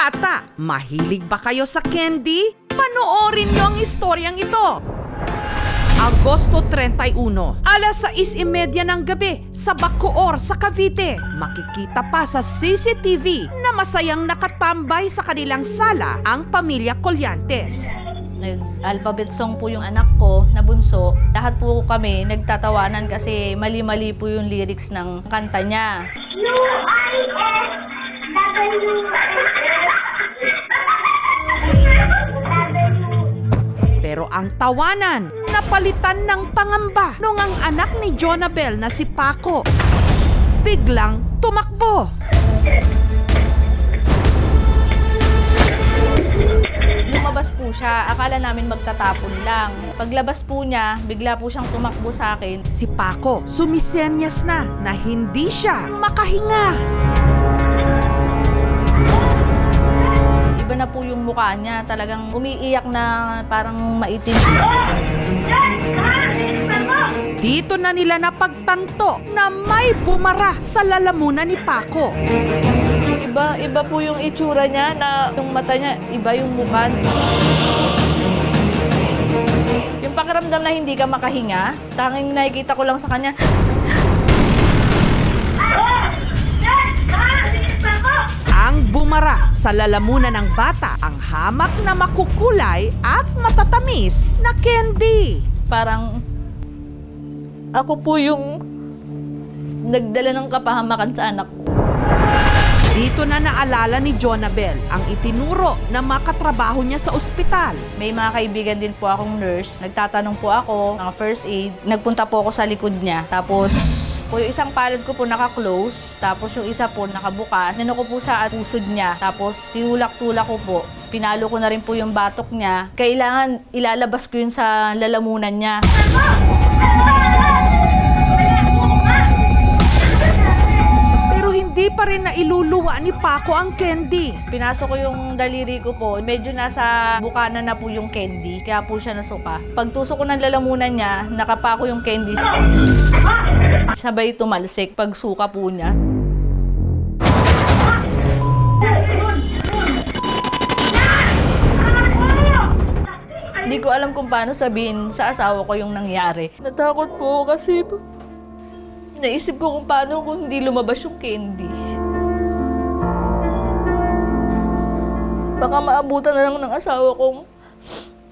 bata, mahilig ba kayo sa candy? Panoorin niyo ang istoryang ito. Agosto 31, alas 6:30 ng gabi sa Bacoor sa Cavite. Makikita pa sa CCTV na masayang nakatambay sa kanilang sala ang pamilya Collantes. Nag-alphabet song po yung anak ko na bunso. Lahat po kami nagtatawanan kasi mali-mali po yung lyrics ng kanta niya. Pero ang tawanan, napalitan ng pangamba nung ang anak ni Jonabel na si Paco biglang tumakbo. Lumabas po siya, akala namin magtatapon lang. Paglabas po niya, bigla po siyang tumakbo sa akin. Si Paco, sumisenyas na hindi siya makahinga. Iba na po yung mukha niya, talagang umiiyak na parang maitim. Dito na nila napagtanto na may bumara sa lalamunan ni Paco. Iba po yung itsura niya, na yung mata niya, iba yung mukha. Yung pakiramdam na hindi ka makahinga, tanging nakikita ko lang sa kanya. Ang bumara sa lalamunan ng bata ang hamak na makukulay at matatamis na candy. Parang ako po yung nagdala ng kapahamakan sa anak ko. Dito na naalala ni Jonabel ang itinuro na makatrabaho niya sa ospital. May mga kaibigan din po akong nurse. Nagtatanong po ako ng first aid. Nagpunta po ako sa likod niya. Tapos po yung isang palad ko po naka-close. Tapos yung isa po nakabukas. Nino ko po sa pusod niya. Tapos tinulak-tulak ko po. Pinalo ko na rin po yung batok niya. Kailangan ilalabas ko yun sa lalamunan niya. Hindi pa rin nailuluwa ni Paco ang candy. Pinasok ko yung daliri ko po. Medyo nasa bukana na po yung candy. Kaya po siya nasuka. Pagtusok ko ng lalamunan niya, nakapako yung candy. Sabay tumalsik pag suka po niya. Hindi ko alam kung paano sabihin sa asawa ko yung nangyari. Natakot po kasi naisip ko kung paano kung hindi lumabas yung candy. Baka maabutan na lang ng asawa kong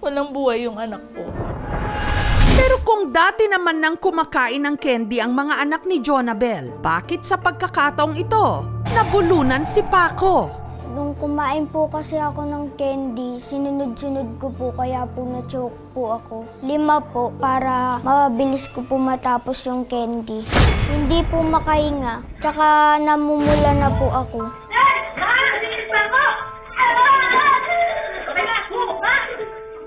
walang buhay yung anak ko. Pero kung dati naman nang kumakain ng candy ang mga anak ni Jonabel, bakit sa pagkakataong ito, nabulunan si Paco? Nung kumain po kasi ako ng candy, sinunod-sunod ko po kaya po na-choke po ako. 5 po para mabilis ko po matapos yung candy. Hindi po makahinga, tsaka namumula na po ako.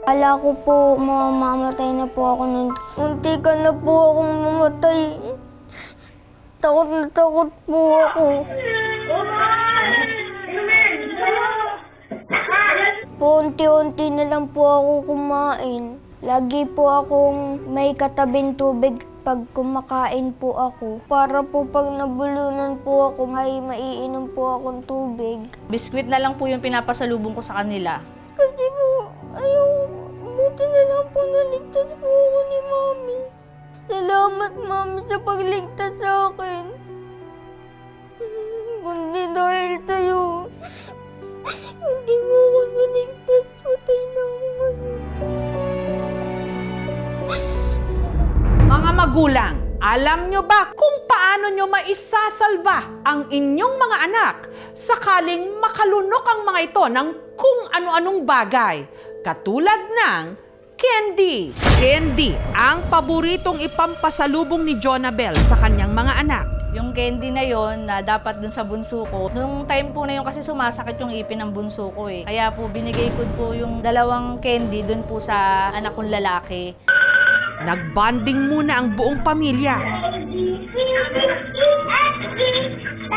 Akala ko po mamamatay na po ako nun. Munti ka na po akong mamatay. Takot na takot po ako. Unti-unti na lang po ako kumain. Lagi po akong may katabing tubig pag kumakain po ako. Para po pag nabulunan po ako, ay maiinom po akong tubig. Biskwit na lang po yung pinapasalubong ko sa kanila. Kasi po, buti na lang po naligtas po ako ni Mami. Salamat, Mami, sa pagligtas sa akin. Kundi dahil sa'yo. Hindi mo ako maligtas. Patay na ako ngayon. Mga magulang, alam nyo ba kung paano nyo maisasalba ang inyong mga anak sakaling makalunok ang mga ito ng kung ano-anong bagay, katulad ng candy? Candy ang paboritong ipampasalubong ni Jonabel sa kanyang mga anak. Yung candy na yon na dapat dun sa bunso ko. Nung time po na yun kasi sumasakit yung ipin ng bunso ko eh. Kaya po binigay ko po yung 2 candy dun po sa anak kong lalaki. Nagbanding muna ang buong pamilya.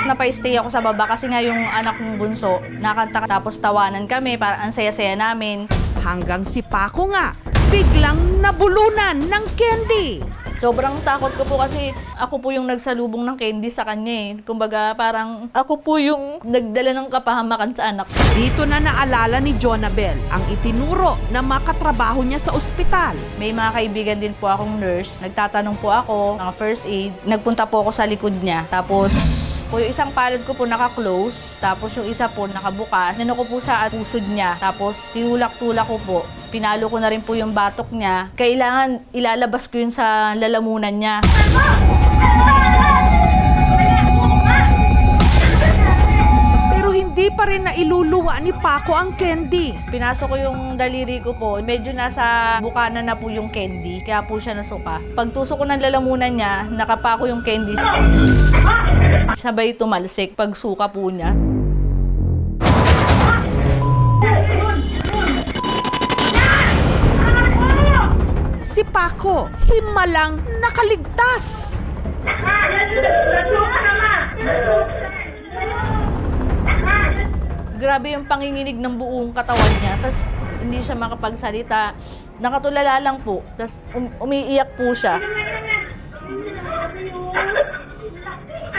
Napa-stay ako sa baba kasi nga yung anak kong bunso nakanta tapos tawanan kami para ang saya-saya namin. Hanggang si Paco nga, biglang nabulunan ng candy. Sobrang takot ko po kasi ako po yung nagsalubong ng candy sa kanya eh. Kumbaga parang ako po yung nagdala ng kapahamakan sa anak ko. Dito na naalala ni Jonabel ang itinuro na makatrabaho niya sa ospital. May mga kaibigan din po akong nurse. Nagtatanong po ako, mga first aid. Nagpunta po ako sa likod niya. Tapos po yung isang palad ko po naka-close. Tapos yung isa po nakabukas. Nano ko po sa pusod niya. Tapos tinulak-tulak ko po. Pinalo ko na rin po yung batok niya. Kailangan ilalabas ko yun sa lalamunan niya. Pero hindi pa rin nailuluwa ni Paco ang candy. Pinasok ko yung daliri ko po. Medyo nasa bukana na po yung candy. Kaya po siya nasuka. Pagtusok ko ng lalamunan niya, nakapako yung candy. Sabay tumalsik pagsuka po niya. Si Paco, himalang nakaligtas. Grabe yung panginginig ng buong katawan niya. Tapos hindi siya makapagsalita. Nakatulala lang po. Tapos umiiyak po siya.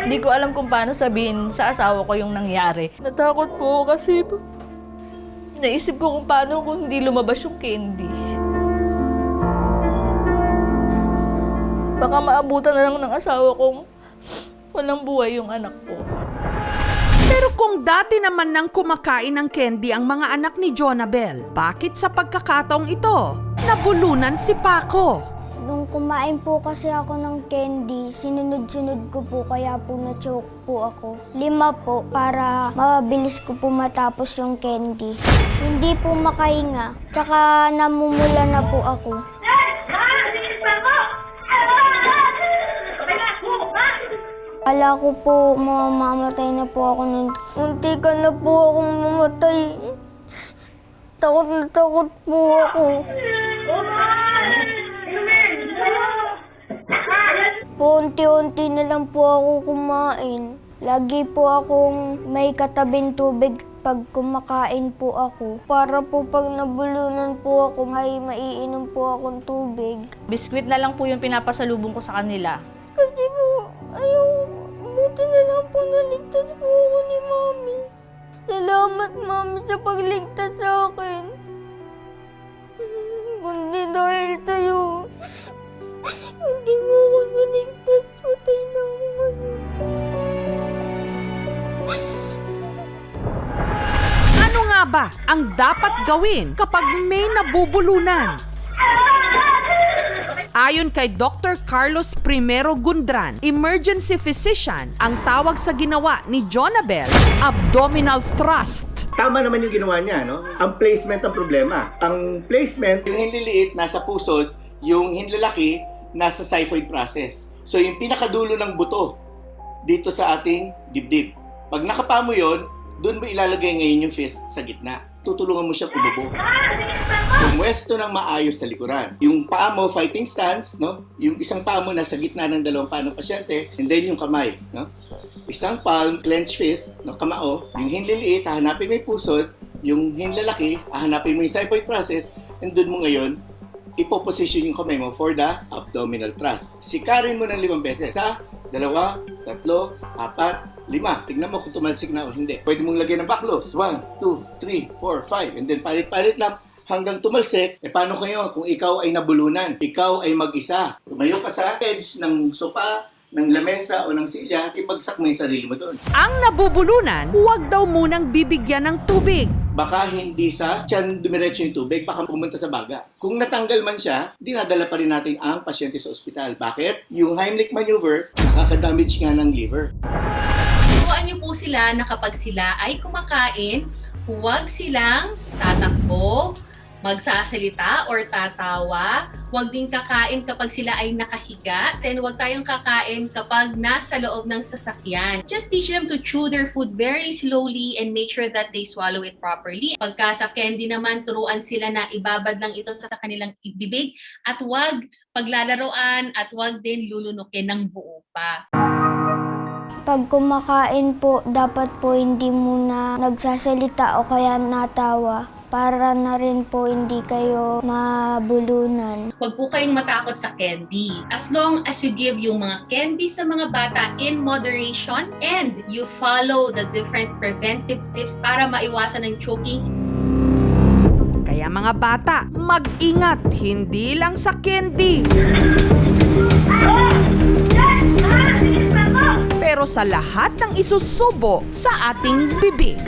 Hindi ko alam kung paano sabihin sa asawa ko yung nangyari. Natakot po kasi naisip ko kung paano kung hindi lumabas yung candy. Baka maabutan na lang ng asawa kong walang buhay yung anak ko. Pero kung dati naman nang kumakain ng candy ang mga anak ni Jonabel, bakit sa pagkakataong ito, nabulunan si Paco? Nung kumain po kasi ako ng candy, sinunod-sunod ko po kaya po na-choke po ako. 5 po para mabilis ko po matapos yung candy. Hindi po makahinga, tsaka namumula na po ako. Kala ko po mamamatay na po ako nun. Munti ka na po akong mamatay. Takot na takot po ako. Unti-unti na lang po ako kumain. Lagi po akong may katabing tubig pag kumakain po ako. Para po pag nabulunan po ako, may maiinom po akong tubig. Biskwit na lang po yung pinapasalubong ko sa kanila. Kasi po, buti na lang po naligtas po ako ni Mami. Salamat, Mami, sa pagligtas sa akin. Kundi dahil sa'yo, hindi mo ako naligtas. Patay na ako ngayon. Ano nga ba ang dapat gawin kapag may nabubulunan? Ayon kay Dr. Carlos Primero Gundran, emergency physician, ang tawag sa ginawa ni Jonabel, abdominal thrust. Tama naman yung ginawa niya, no? Ang placement ang problema. Ang placement, yung hinliliit nasa pusod, yung hinlalaki nasa xiphoid process. So yung pinakadulo ng buto dito sa ating dibdib. Pag nakapa mo yun, doon mo ilalagay ngayon yung fist sa gitna. Tutulungan mo siya kububo. Pumwesto ng maayos sa likuran. Yung paa mo, fighting stance, no? Yung isang paa mo nasa gitna ng dalawang paa ng pasyente, and then yung kamay, no? Isang palm, clenched fist, no? Kamao. Yung hinliliit, hahanapin mo yung pusod. Yung hinlalaki, hahanapin mo yung xiphoid process, and doon mo ngayon, ipoposition yung kamay mo for the abdominal thrust. Sikarin mo ng 5 beses. 1, 2, 3, 4, 5. Tignan mo kung tumalsik na o hindi. Pwede mong lagyan ng backloss. 1, 2, 3, 4, 5. And then palit-palit lang hanggang tumalsik. E paano kayo kung ikaw ay nabulunan? Ikaw ay mag-isa. Tumayo ka sa edge ng sopa, ng lamesa o ng silya, ibagsak mo yung sarili mo doon. Ang nabubulunan, huwag daw munang bibigyan ng tubig. Baka hindi sa tiyan dumiretso yung tubig, baka pumunta sa baga. Kung natanggal man siya, dinadala pa rin natin ang pasyente sa ospital. Bakit? Yung Heimlich maneuver, nakaka-damage nga ng liver. Turuan niyo po sila na kapag sila ay kumakain, huwag silang tatakbo, magsasalita or tatawa. Huwag din kakain kapag sila ay nakahiga. Then huwag tayong kakain kapag nasa loob ng sasakyan. Just teach them to chew their food very slowly and make sure that they swallow it properly. Pagka sa candy naman, turuan sila na ibabad lang ito sa kanilang bibig at huwag paglalaroan at huwag din lulunukin ng buo pa. Pag kumakain po, dapat po hindi muna nagsasalita o kaya natawa. para na rin po hindi kayo mabulunan. Huwag po kayong matakot sa candy. As long as you give yung mga candy sa mga bata in moderation and you follow the different preventive tips para maiwasan ang choking. Kaya mga bata, mag-ingat hindi lang sa candy, pero sa lahat ng isusubo sa ating bibig.